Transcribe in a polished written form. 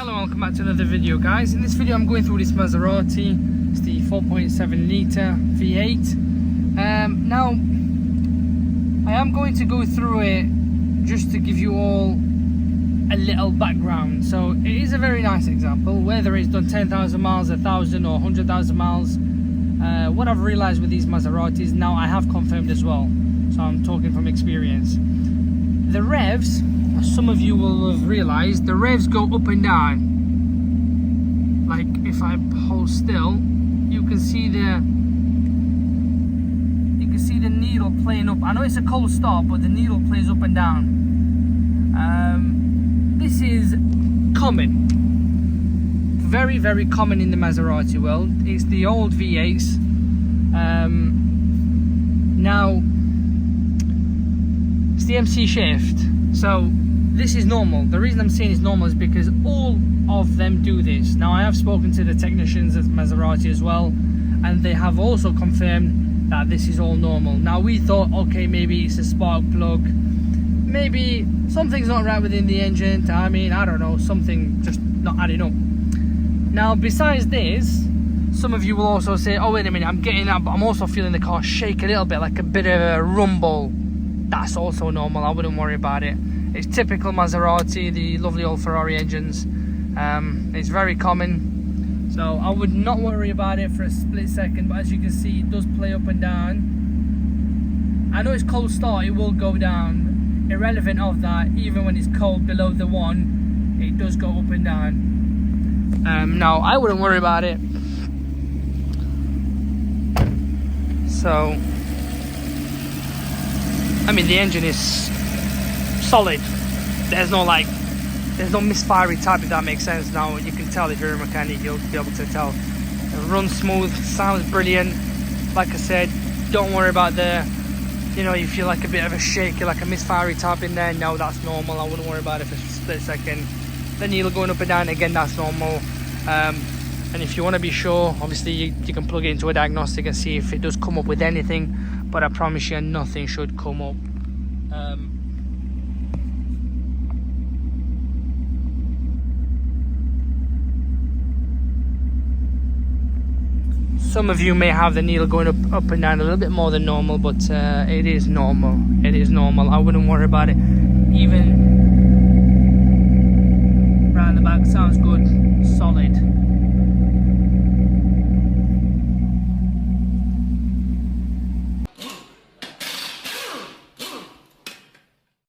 Hello and welcome back to another video, guys. In this video I'm going through this Maserati. It's the 4.7 litre V8. Now I am going to go through it just to give you all a little background. So it is a very nice example, whether it's done 10,000 miles, 1,000 or 100,000 miles. What I've realized with these Maseratis, now I have confirmed as well, so I'm talking from experience. The revs, some of you will have realized, the revs go up and down. Like if I hold still, you can see the needle playing up. I know it's a cold start, but the needle plays up and down. This is common, very, very common in the Maserati world. It's the old V8s. Now it's the MC shift, so this is normal. The reason I'm saying it's normal is because all of them do this. Now I have spoken to the technicians at Maserati as well, and they have also confirmed that this is all normal. Now we thought, okay, maybe it's a spark plug, maybe something's not right within the engine. I mean, I don't know, something just not adding up. Now besides this, some of you will also say, oh wait a minute, I'm getting that, but I'm also feeling the car shake a little bit, like a bit of a rumble. That's also normal, I wouldn't worry about it. It's typical Maserati, the lovely old Ferrari engines. It's very common, so I would not worry about it for a split second. But as you can see, it does play up and down. I know it's cold start, it will go down. Irrelevant of that, even when it's cold below the 1, it does go up and down. No, I wouldn't worry about it. So, I mean, the engine is solid. There's no misfire type, if that makes sense. Now you can tell if you're a mechanic, you'll be able to tell. It runs smooth, sounds brilliant. Like I said, don't worry about you feel like a bit of a shake, like a misfire type in there. No, that's normal. I wouldn't worry about it for a split second. The needle going up and down, again, that's normal. And if you want to be sure, obviously you can plug it into a diagnostic and see if it does come up with anything, but I promise you nothing should come up. Some of you may have the needle going up and down a little bit more than normal, but it is normal. It is normal. I wouldn't worry about it. Even round the back sounds good, solid.